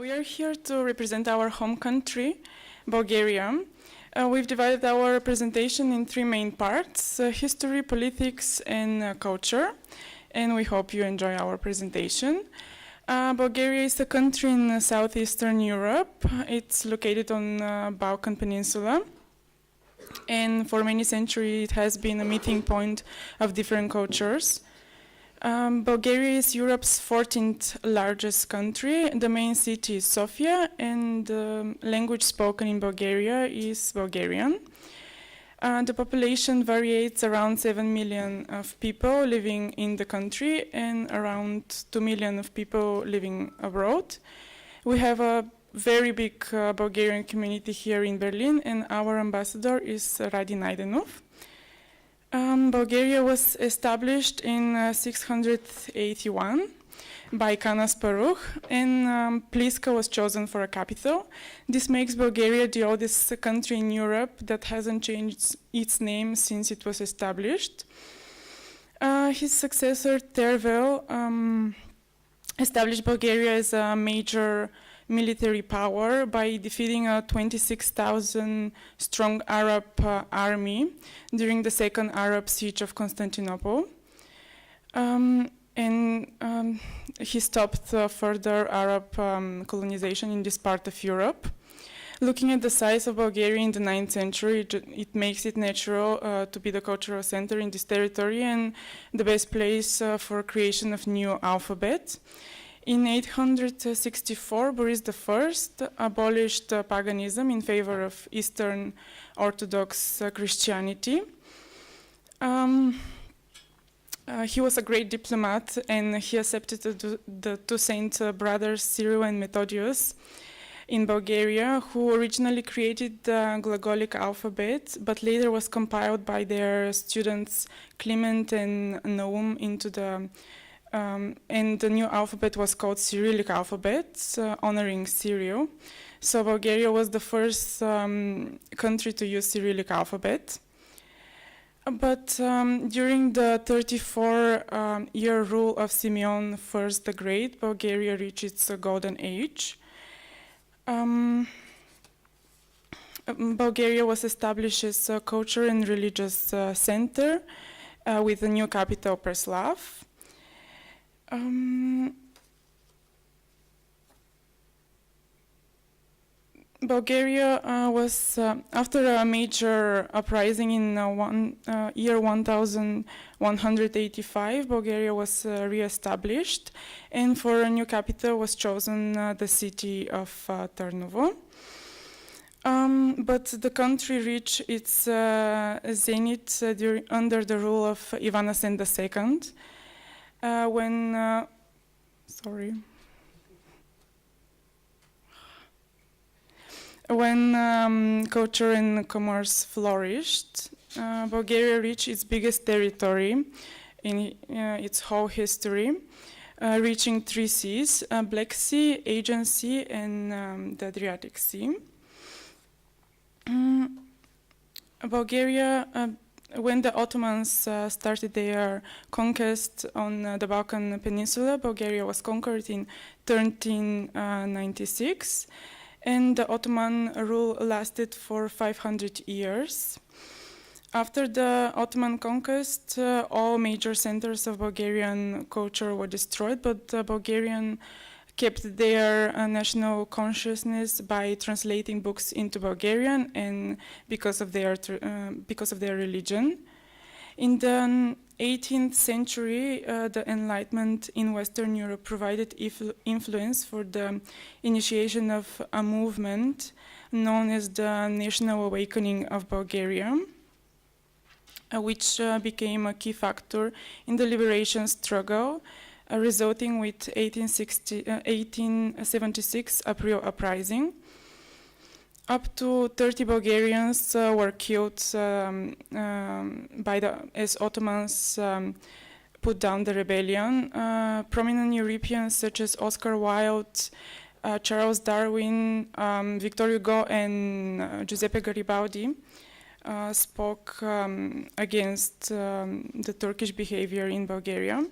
We are here to represent our home country, Bulgaria. We've divided our presentation in three main parts, history, politics, and culture. And we hope you enjoy our presentation. Bulgaria is a country in southeastern Europe. It's located on the Balkan Peninsula. And for many centuries, it has been a meeting point of different cultures. Bulgaria is Europe's 14th largest country. The main city is Sofia, and the language spoken in Bulgaria is Bulgarian. The population varies around 7 million of people living in the country and around 2 million of people living abroad. We have a very big Bulgarian community here in Berlin, and our ambassador is Radi Najdenov. Bulgaria was established in 681 by Khan Asparuh, and Pliska was chosen for a capital. This makes Bulgaria the oldest country in Europe that hasn't changed its name since it was established. His successor, Tervel, established Bulgaria as a major military power by defeating a 26,000 strong Arab army during the second Arab siege of Constantinople. He stopped further Arab colonization in this part of Europe. Looking at the size of Bulgaria in the 9th century, it makes it natural to be the cultural center in this territory and the best place for creation of new alphabet. In 864, Boris I abolished paganism in favor of Eastern Orthodox Christianity. He was a great diplomat, and he accepted the two saint brothers Cyril and Methodius in Bulgaria, who originally created the Glagolic alphabet, but later was compiled by their students Clement and Naum into the and the new alphabet was called Cyrillic alphabet, honoring Cyril. So Bulgaria was the first country to use Cyrillic alphabet. But during the 34-year rule of Simeon I the Great, Bulgaria reached its golden age. Bulgaria was established as a cultural and religious center with a new capital, Preslav. Bulgaria was, after a major uprising in year 1185, Bulgaria was re-established, and for a new capital was chosen the city of Tarnovo. But the country reached its zenith under the rule of Ivan Asen II. When culture and commerce flourished, Bulgaria reached its biggest territory in its whole history, reaching 3 seas, Black Sea, Aegean Sea, and the Adriatic Sea. Bulgaria, when the Ottomans started their conquest on the Balkan Peninsula, Bulgaria was conquered in 1396, and the Ottoman rule lasted for 500 years. After the Ottoman conquest, all major centers of Bulgarian culture were destroyed, but Bulgarian kept their national consciousness by translating books into Bulgarian and because of their religion. In the 18th century, the Enlightenment in Western Europe provided influence for the initiation of a movement known as the National Awakening of Bulgaria, which became a key factor in the liberation struggle, resulting with 1876 April Uprising. Up to 30 Bulgarians were killed as Ottomans put down the rebellion. Prominent Europeans such as Oscar Wilde, Charles Darwin, Victor Hugo, and Giuseppe Garibaldi spoke against the Turkish behavior in Bulgaria.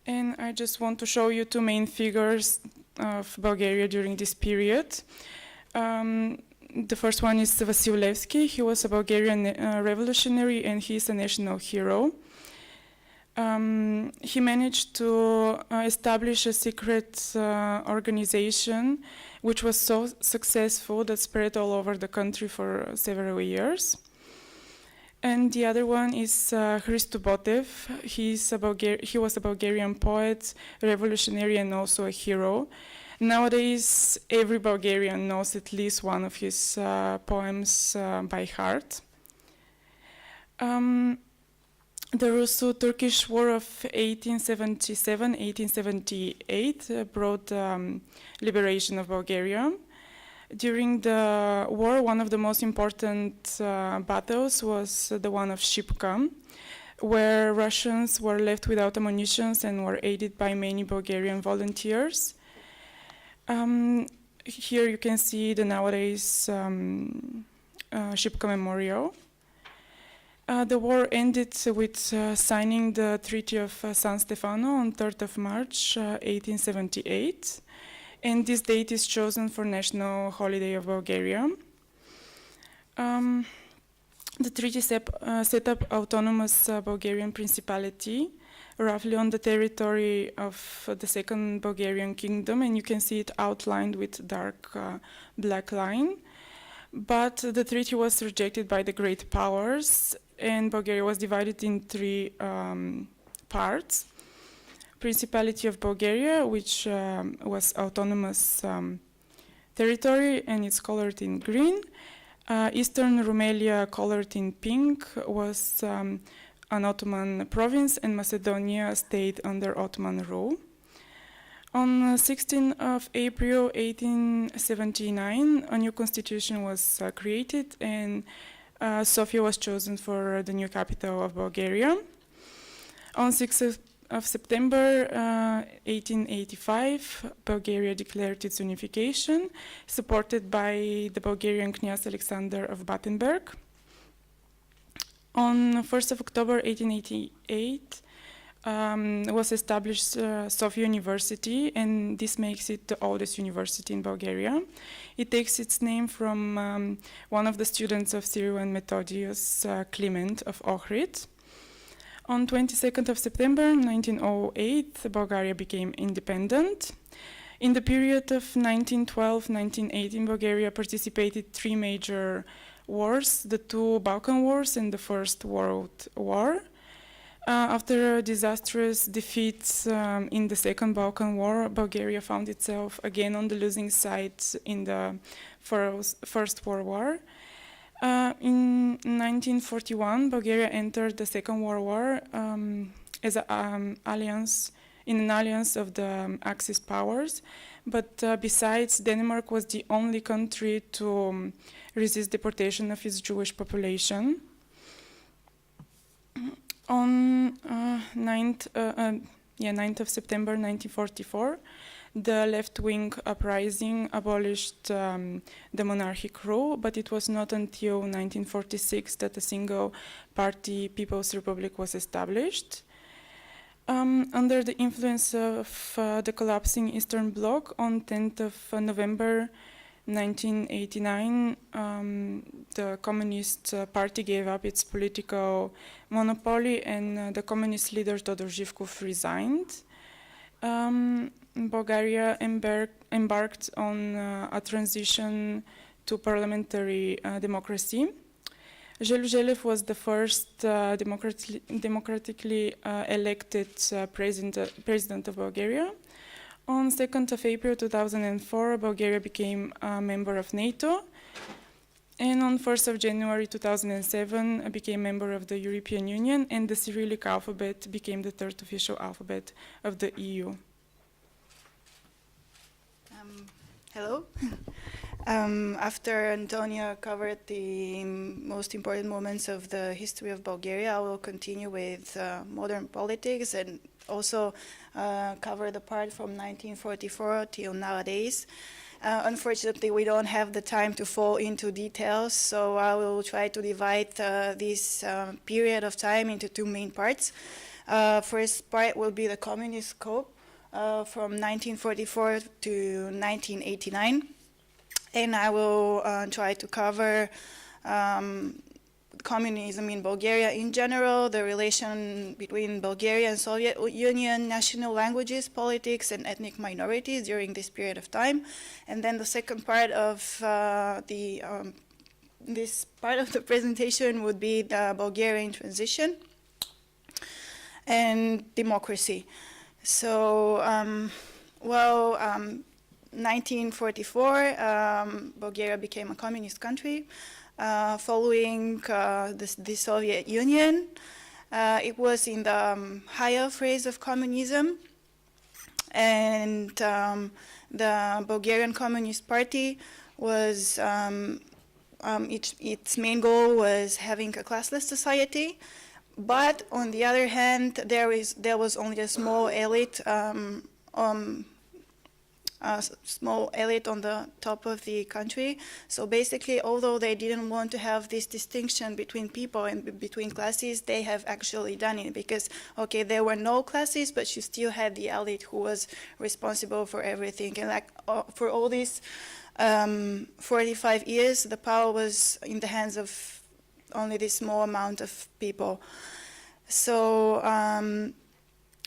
And I just want to show you two main figures of Bulgaria during this period. The first one is Vasil Levski. He was a Bulgarian revolutionary and he is a national hero. He managed to establish a secret organization which was so successful that spread all over the country for several years. And the other one is Christa Dobrev. He was a Bulgarian poet, revolutionary, and also a hero. Nowadays, every Bulgarian knows at least one of his poems by heart. The Russo-Turkish War of 1877-1878 brought liberation of Bulgaria. During the war, one of the most important battles was the one of Shipka, where Russians were left without ammunition and were aided by many Bulgarian volunteers. Here you can see the nowadays Shipka Memorial. The war ended with signing the Treaty of San Stefano on 3rd of March 1878. And this date is chosen for national holiday of Bulgaria. The treaty set up autonomous Bulgarian Principality, roughly on the territory of the Second Bulgarian Kingdom, and you can see it outlined with dark black line. But the treaty was rejected by the great powers, and Bulgaria was divided in three parts. Principality of Bulgaria, which was autonomous territory, and it's colored in green. Eastern Rumelia, colored in pink, was an Ottoman province, and Macedonia stayed under Ottoman rule. On 16th of April 1879, a new constitution was created, and Sofia was chosen for the new capital of Bulgaria. On 6th of September 1885, Bulgaria declared its unification, supported by the Bulgarian Knyaz Alexander of Battenberg. On 1st of October 1888, was established Sofia University, and this makes it the oldest university in Bulgaria. It takes its name from one of the students of Cyril and Methodius, Clement of Ohrid. On 22nd of September 1908, Bulgaria became independent. In the period of 1912-1918, Bulgaria participated three major wars, the two Balkan Wars and the First World War. After a disastrous defeat in the Second Balkan War, Bulgaria found itself again on the losing side in the First World War. In 1941, Bulgaria entered the Second World War as an alliance of the Axis powers, but besides, Denmark was the only country to resist deportation of its Jewish population. On 9th of September 1944, the left-wing uprising abolished the monarchic rule, but it was not until 1946 that a single-party People's Republic was established. Under the influence of the collapsing Eastern Bloc, on 10th of November 1989, the Communist Party gave up its political monopoly, and the communist leader Todor Zhivkov resigned. Bulgaria embarked on a transition to parliamentary democracy. Zhelev was the first democratically elected president of Bulgaria. On 2nd of April 2004, Bulgaria became a member of NATO, and on 1st of January 2007, became a member of the European Union, and the Cyrillic alphabet became the third official alphabet of the EU. Hello. After Antoniya covered the most important moments of the history of Bulgaria, I will continue with modern politics and also cover the part from 1944 till nowadays. Unfortunately, we don't have the time to fall into details, so I will try to divide this period of time into two main parts. First part will be the communist scope from 1944 to 1989. And I will try to cover communism in Bulgaria in general, the relation between Bulgaria and Soviet Union, national languages, politics, and ethnic minorities during this period of time. And then the second part of this part of the presentation would be the Bulgarian transition and democracy. So, 1944, Bulgaria became a communist country. Following the Soviet Union, it was in the higher phase of communism, and the Bulgarian Communist Party was its main goal was having a classless society. But on the other hand, there was only a small elite. A small elite on the top of the country. So basically, although they didn't want to have this distinction between people and between classes, they have actually done it because, okay, there were no classes, but you still had the elite who was responsible for everything. And like for all these 45 years, the power was in the hands of only this small amount of people. So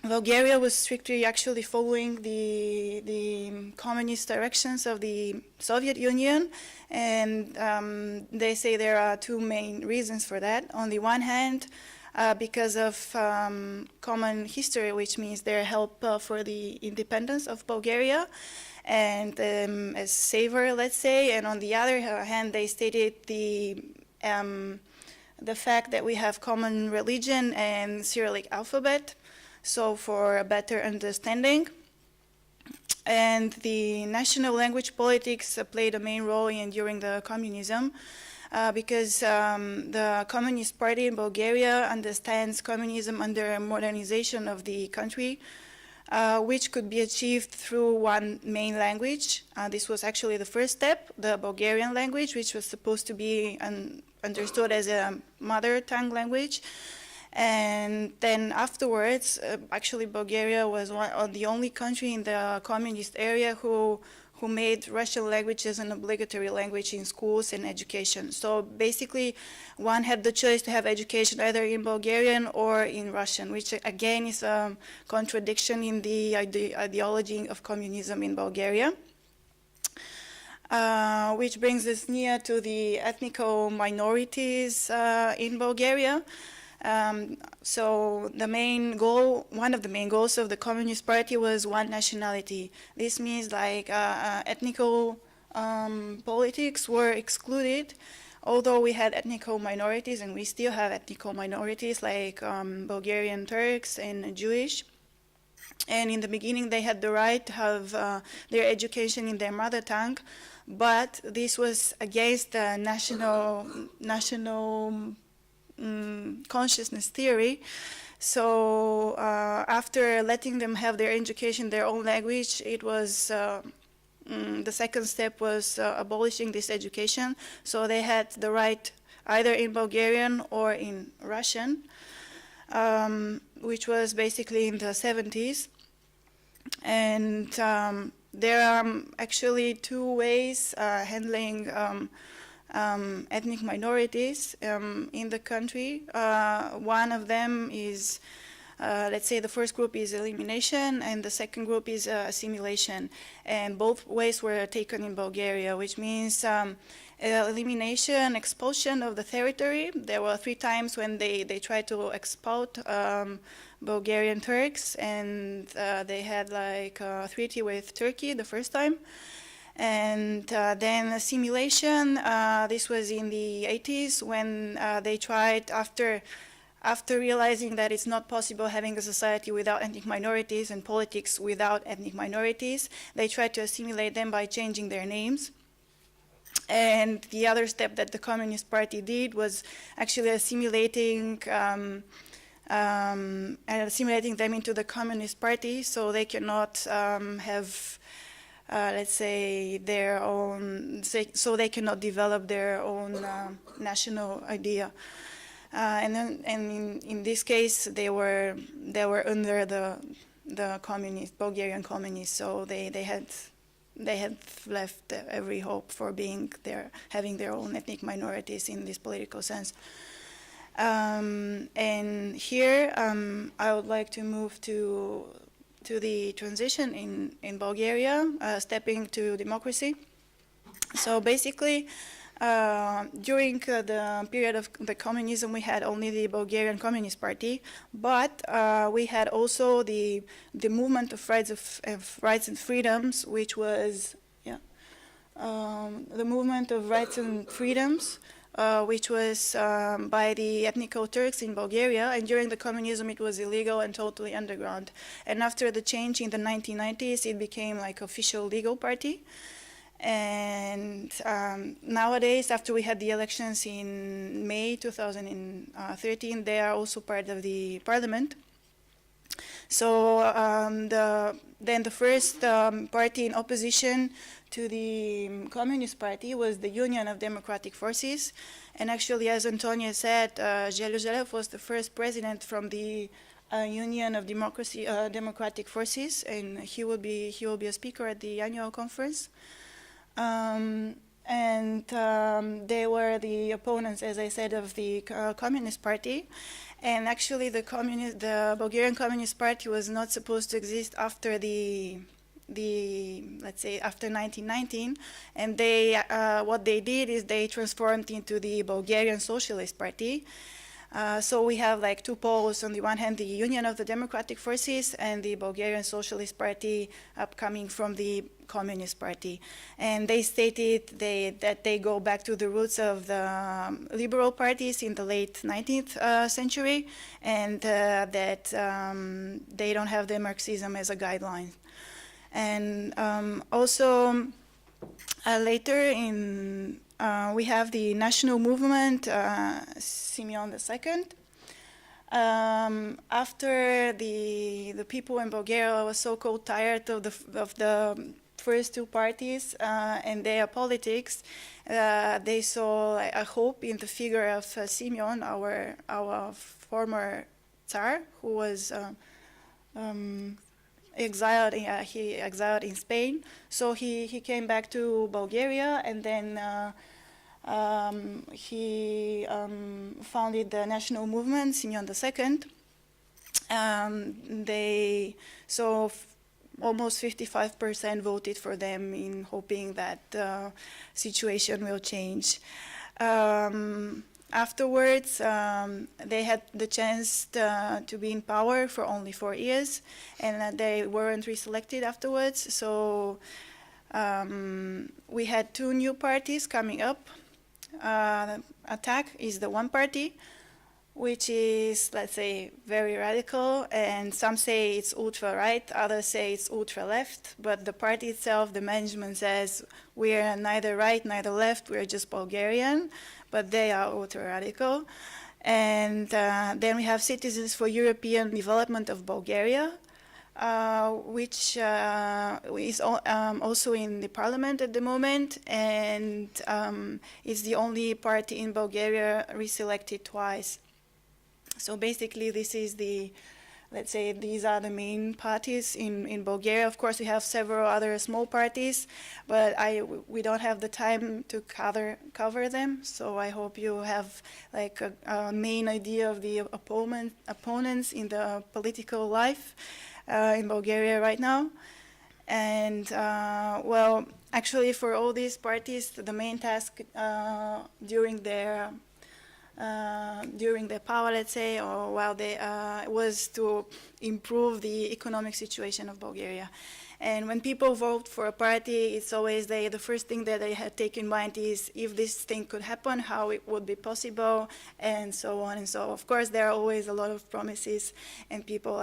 Bulgaria was strictly actually following the communist directions of the Soviet Union, and they say there are two main reasons for that. On the one hand, because of common history, which means their help for the independence of Bulgaria, and as savior, let's say. And on the other hand, they stated the fact that we have common religion and Cyrillic alphabet. So for a better understanding. And the national language politics played a main role during the communism because the Communist Party in Bulgaria understands communism under modernization of the country, which could be achieved through one main language. This was actually the first step, the Bulgarian language, which was supposed to be understood as a mother tongue language. And then afterwards, actually Bulgaria was the only country in the communist area who made Russian language as an obligatory language in schools and education. So basically, one had the choice to have education either in Bulgarian or in Russian, which again is a contradiction in the ideology of communism in Bulgaria. Which brings us near to the ethnical minorities in Bulgaria. So the main goal, one of the main goals of the Communist Party was one nationality. This means like ethnical politics were excluded, although we had ethnical minorities, and we still have ethnical minorities like Bulgarian Turks and Jewish. And in the beginning, they had the right to have their education in their mother tongue, but this was against the national consciousness theory. So after letting them have their education, their own language, it was the second step was abolishing this education. So they had the right either in Bulgarian or in Russian, which was basically in the 70s. And there are actually two ways handling ethnic minorities in the country. One of them is, let's say the first group is elimination and the second group is assimilation. And both ways were taken in Bulgaria, which means elimination, expulsion of the territory. There were 3 times when they tried to expel Bulgarian Turks, and they had like a treaty with Turkey the first time. And then assimilation, this was in the 80s when they tried, after realizing that it's not possible having a society without ethnic minorities and politics without ethnic minorities, they tried to assimilate them by changing their names. And the other step that the Communist Party did was actually assimilating them into the Communist Party, so they cannot have let's say their own, so they cannot develop their own national idea. And in this case, they were under the Bulgarian communists. So they had left every hope for having their own ethnic minorities in this political sense. And here I would like to move to the transition in Bulgaria, stepping to democracy. So basically, during the period of the communism, we had only the Bulgarian Communist Party, but we had also the movement of rights and freedoms, which was the movement of rights and freedoms, which was by the ethnical Turks in Bulgaria, and during the communism it was illegal and totally underground. And after the change in the 1990s, it became like official legal party. And nowadays, after we had the elections in May 2013, they are also part of the parliament. So then the first party in opposition to the Communist Party was the Union of Democratic Forces. And actually, as Antoniya said, Georgieva was the first president from the Union of Democratic Forces, and he will be a speaker at the annual conference. They were the opponents, as I said, of the Communist Party. And actually, the Bulgarian Communist Party was not supposed to exist after let's say after 1919. And what they did is they transformed into the Bulgarian Socialist Party. So we have like two poles. On the one hand, the Union of the Democratic Forces and the Bulgarian Socialist Party upcoming from the Communist Party. And they stated that they go back to the roots of the liberal parties in the late 19th century, and that they don't have the Marxism as a guideline. And also later we have the national movement, Simeon II. After the people in Bulgaria were so-called tired of the first two parties and their politics, they saw a hope in the figure of Simeon, our former Tsar, who was exiled in Spain. So he came back to Bulgaria, and then he founded the national movement, Simeon II. Almost 55% voted for them, in hoping that the situation will change. Afterwards, they had the chance to be in power for only 4 years, and they weren't reselected afterwards. So we had two new parties coming up. Attack is the one party, which is, let's say, very radical, and some say it's ultra-right, others say it's ultra-left, but the party itself, the management says, we're neither right, neither left, we're just Bulgarian, but they are ultra-radical. And then we have Citizens for European Development of Bulgaria, which is also in the parliament at the moment, and is the only party in Bulgaria reselected twice. So basically, this is let's say, these are the main parties in Bulgaria. Of course, we have several other small parties, but we don't have the time to cover them. So I hope you have like a main idea of the opponents in the political life in Bulgaria right now. And well, actually, for all these parties, the main task during their power, let's say, or while they was to improve the economic situation of Bulgaria. And when people vote for a party, it's always the first thing that they had take in mind is if this thing could happen, how it would be possible, and so on and so. Of course, there are always a lot of promises, and people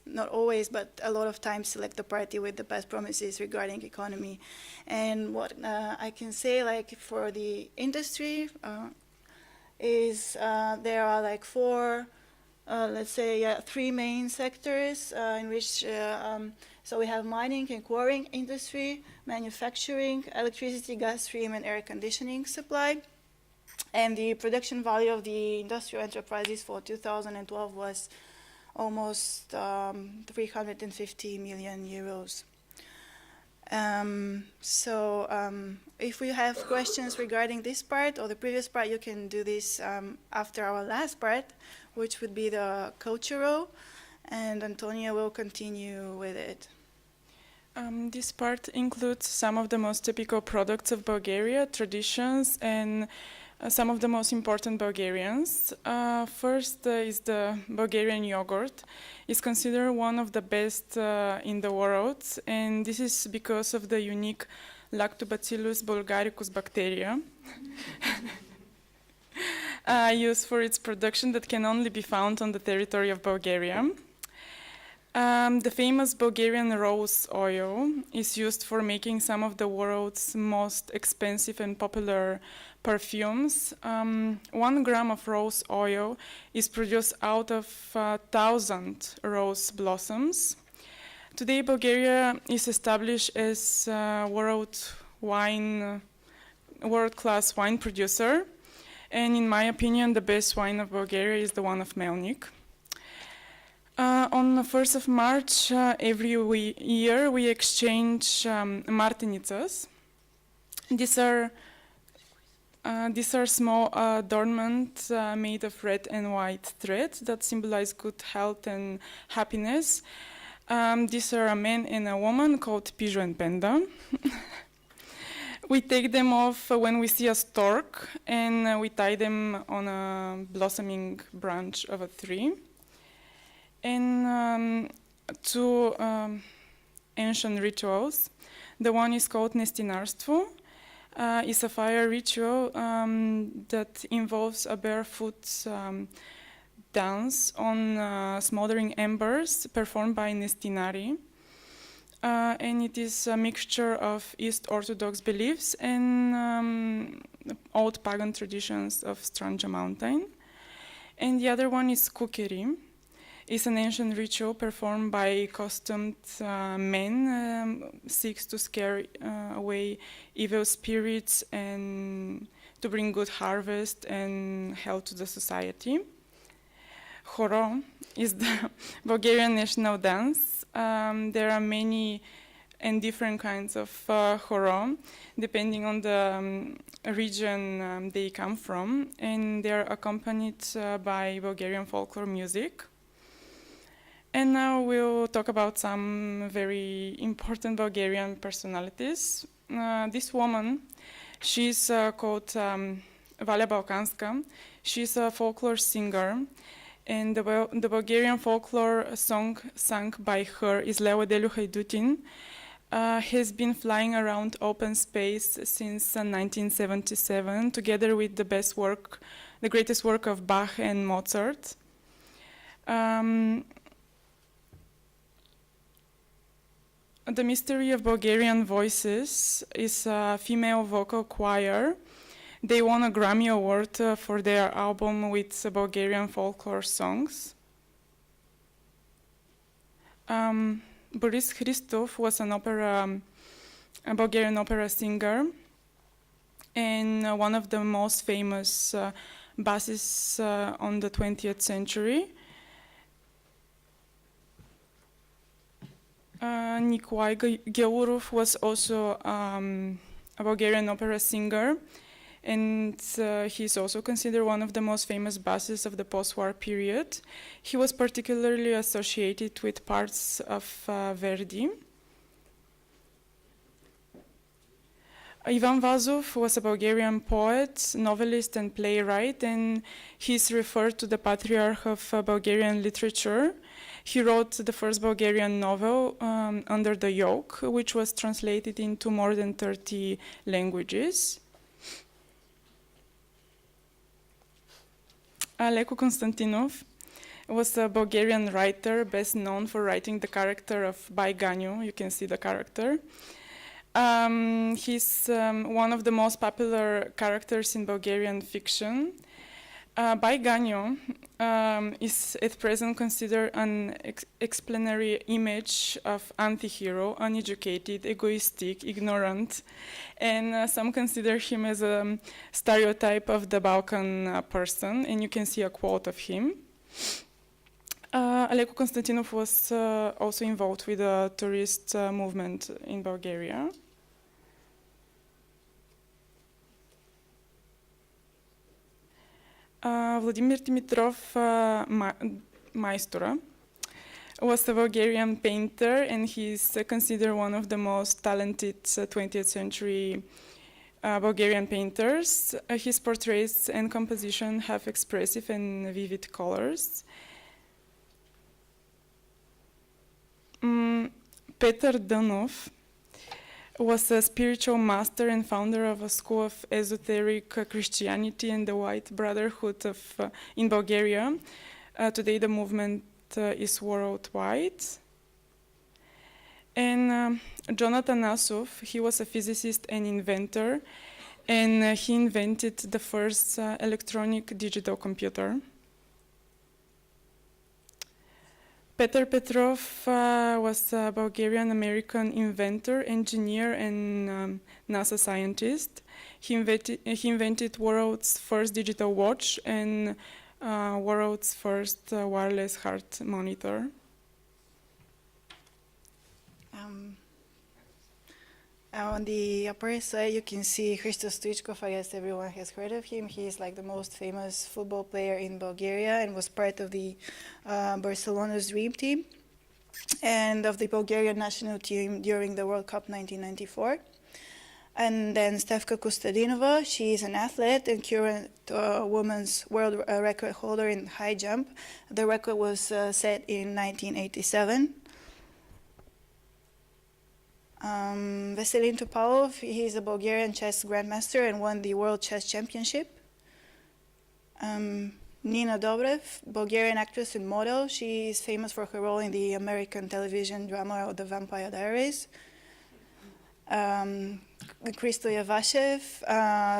not always, but a lot of times select the party with the best promises regarding economy. And what I can say, like for the industry, is there are like three main sectors in which so we have mining and quarrying industry, manufacturing, electricity, gas stream, and air conditioning supply. And the production value of the industrial enterprises for 2012 was almost 350 million euros. If we have questions regarding this part or the previous part, you can do this after our last part, which would be the cultural, and Antoniya will continue with it. This part includes some of the most typical products of Bulgaria, traditions, and some of the most important Bulgarians. First is the Bulgarian yogurt. It's considered one of the best in the world, and this is because of the unique Lactobacillus bulgaricus bacteria used for its production that can only be found on the territory of Bulgaria. The famous Bulgarian rose oil is used for making some of the world's most expensive and popular perfumes. 1 gram of rose oil is produced out of 1,000 rose blossoms. Today, Bulgaria is established as a world-class wine producer, and in my opinion, the best wine of Bulgaria is the one of Melnik. On the 1st of March every year we exchange martinicas. These are small adornments made of red and white thread that symbolize good health and happiness. These are a man and a woman called Pijo and Penda. We take them off when we see a stork, and we tie them on a blossoming branch of a tree. And two ancient rituals. The one is called Nestinarstvo. It's a fire ritual that involves a barefoot dance on smoldering embers performed by Nestinari. And it is a mixture of East Orthodox beliefs and old pagan traditions of Stranja mountain. And the other one is Kukeri. It's an ancient ritual performed by costumed men, seeks to scare away evil spirits and to bring good harvest and health to the society. Horo is the Bulgarian national dance. There are many and different kinds of horo, depending on the region they come from, and they are accompanied by Bulgarian folklore music. And now we'll talk about some very important Bulgarian personalities. This woman, she's called Valia Balkanska. She's a folklore singer, and the Bulgarian folklore song sung by her is Leodelu Haidutin. Has been flying around open space since 1977, together with the greatest work of Bach and Mozart. The Mystery of Bulgarian Voices is a female vocal choir. They won a Grammy Award for their album with Bulgarian folklore songs. Boris Christov was a Bulgarian opera singer and one of the most famous bassists on the 20th century. Nikolai Geurov was also a Bulgarian opera singer, and he's also considered one of the most famous bassists of the post-war period. He was particularly associated with parts of Verdi. Ivan Vazov was a Bulgarian poet, novelist, and playwright, and he's referred to the patriarch of Bulgarian literature. He wrote the first Bulgarian novel, Under the Yoke, which was translated into more than 30 languages. Aleco Konstantinov was a Bulgarian writer, best known for writing the character of Baiganyu. You can see the character. He's one of the most popular characters in Bulgarian fiction. Baiganyu is at present considered an explanatory image of anti-hero, uneducated, egoistic, ignorant, and some consider him as a stereotype of the Balkan person, and you can see a quote of him. Aleco Konstantinov was also involved with the tourist movement in Bulgaria. Vladimir Dimitrov Maistura was a Bulgarian painter, and he's considered one of the most talented 20th century Bulgarian painters. His portraits and composition have expressive and vivid colors. Petar Danov was a spiritual master and founder of a school of esoteric Christianity and the White Brotherhood in Bulgaria. Today the movement is worldwide. And Jonathan Asov, he was a physicist and inventor, and he invented the first electronic digital computer. Petar Petrov was a Bulgarian-American inventor, engineer, and NASA scientist. He invented world's first digital watch and world's first wireless heart monitor. On the upper side, you can see Christa. I guess everyone has heard of him. He is like the most famous football player in Bulgaria and was part of the Barcelona's dream team and of the Bulgarian national team during the World Cup 1994. And then Stefka Kostadinova, she is an athlete and current women's world record holder in high jump. The record was set in 1987. Vasil Topalov, he is a Bulgarian chess grandmaster and won the World Chess Championship. Nina Dobrev, Bulgarian actress and model. She is famous for her role in the American television drama The Vampire Diaries. Christa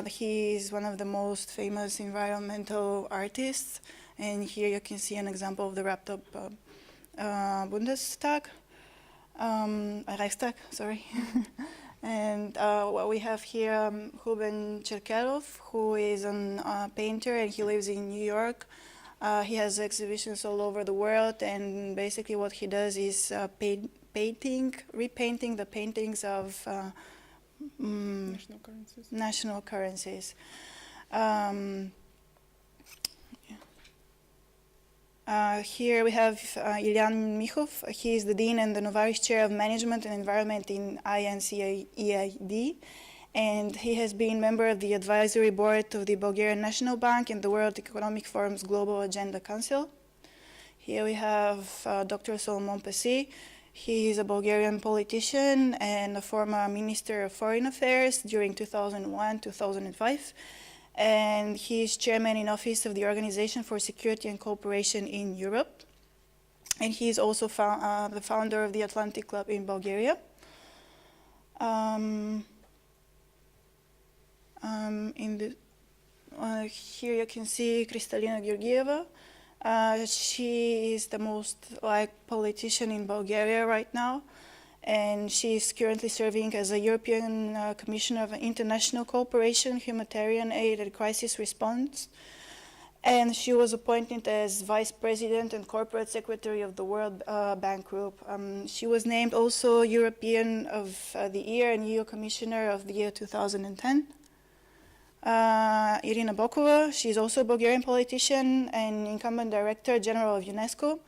he is one of the most famous environmental artists. And here you can see an example of the wrapped up Bundestag. Reichstag, sorry. And what we have here, Ruben Cherkelov, who is a painter and he lives in New York. He has exhibitions all over the world, and basically what he does is repainting the paintings of national currencies. Here we have Ilyan Mikhov. He is the Dean and the Novaris Chair of Management and Environment in INCEID, and he has been member of the Advisory Board of the Bulgarian National Bank and the World Economic Forum's Global Agenda Council. Here we have Dr. Sahlman Percy. He is a Bulgarian politician and a former Minister of Foreign Affairs during 2001-2005. And he is chairman in office of the Organization for Security and Cooperation in Europe. And he is also the founder of the Atlantic Club in Bulgaria. Here you can see Kristalina Georgieva. She is the most liked politician in Bulgaria right now. And she is currently serving as a European Commissioner of International Cooperation, Humanitarian Aid and Crisis Response. And she was appointed as Vice President and Corporate Secretary of the World Bank Group. She was named also European of the Year and EU Commissioner of the year 2010. Irina Bokova, she's also a Bulgarian politician and incumbent Director General of UNESCO.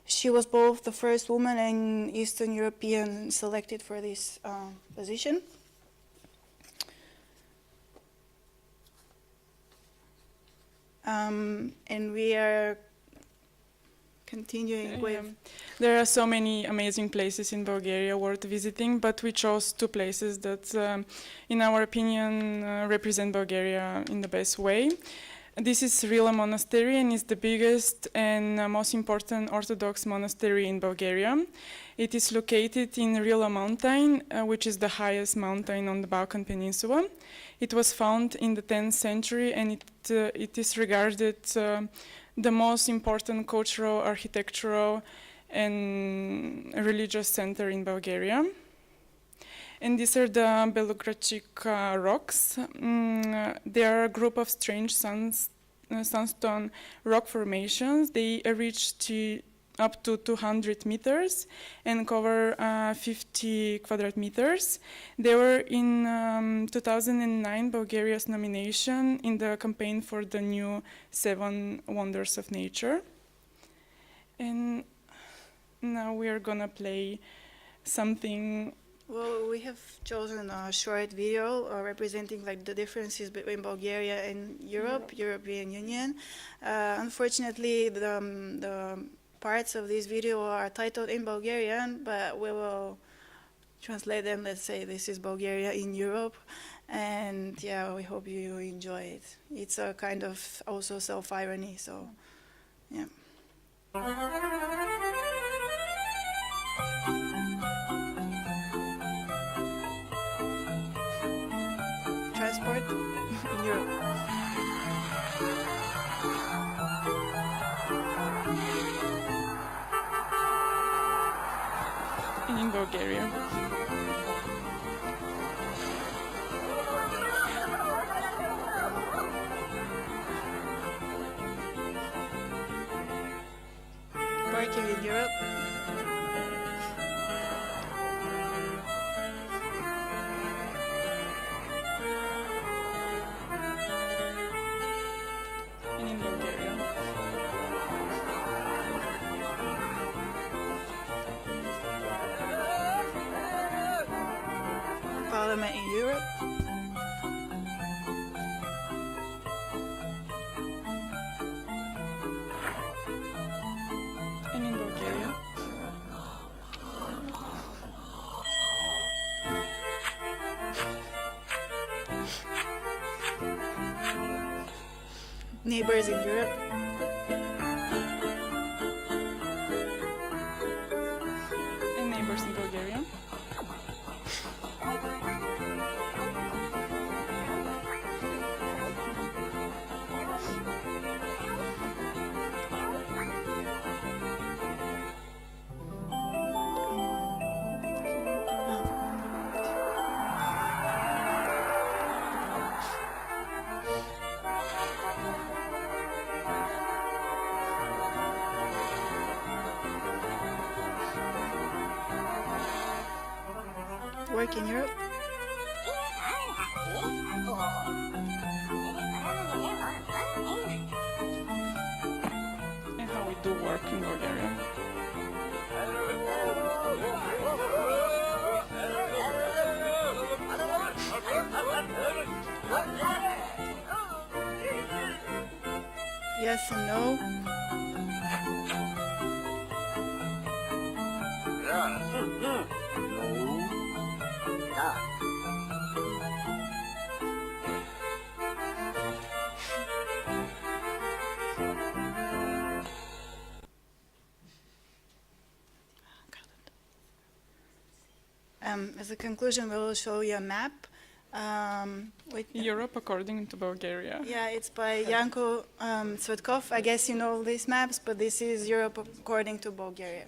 She was both the first woman and Eastern European selected for this position. And we are continuing with... There are so many amazing places in Bulgaria worth visiting, but we chose two places that, in our opinion, represent Bulgaria in the best way. This is Rila Monastery, and is the biggest and most important Orthodox monastery in Bulgaria. It is located in Rila Mountain, which is the highest mountain on the Balkan Peninsula. It was found in the 10th century, and it is regarded the most important cultural, architectural, and religious center in Bulgaria. And these are the Belogradchik rocks. They are a group of strange sandstone rock formations. They reach to up to 200 meters and cover 50 quadrat meters. They were in 2009 Bulgaria's nomination in the campaign for the new 7 Wonders of Nature. And now we are gonna play something. Well, we have chosen a short video representing like the differences between Bulgaria and European Union. Unfortunately, the parts of this video are titled in Bulgarian, but we will translate them. Let's say this is Bulgaria in Europe, and yeah, we hope you enjoy it. It's a kind of also self-irony, so yeah. Transport in Europe. In Bulgaria. Working in Europe. In Bulgaria. Parliament in Europe. And in Bulgaria. Neighbors in Europe. And neighbors in Bulgaria. Work in Europe. And how we do work in Bulgaria. Yes and no. As a conclusion, we will show you a map. Europe according to Bulgaria. Yeah, it's by Yanko Tsvetkov. I guess you know these maps, but this is Europe according to Bulgaria.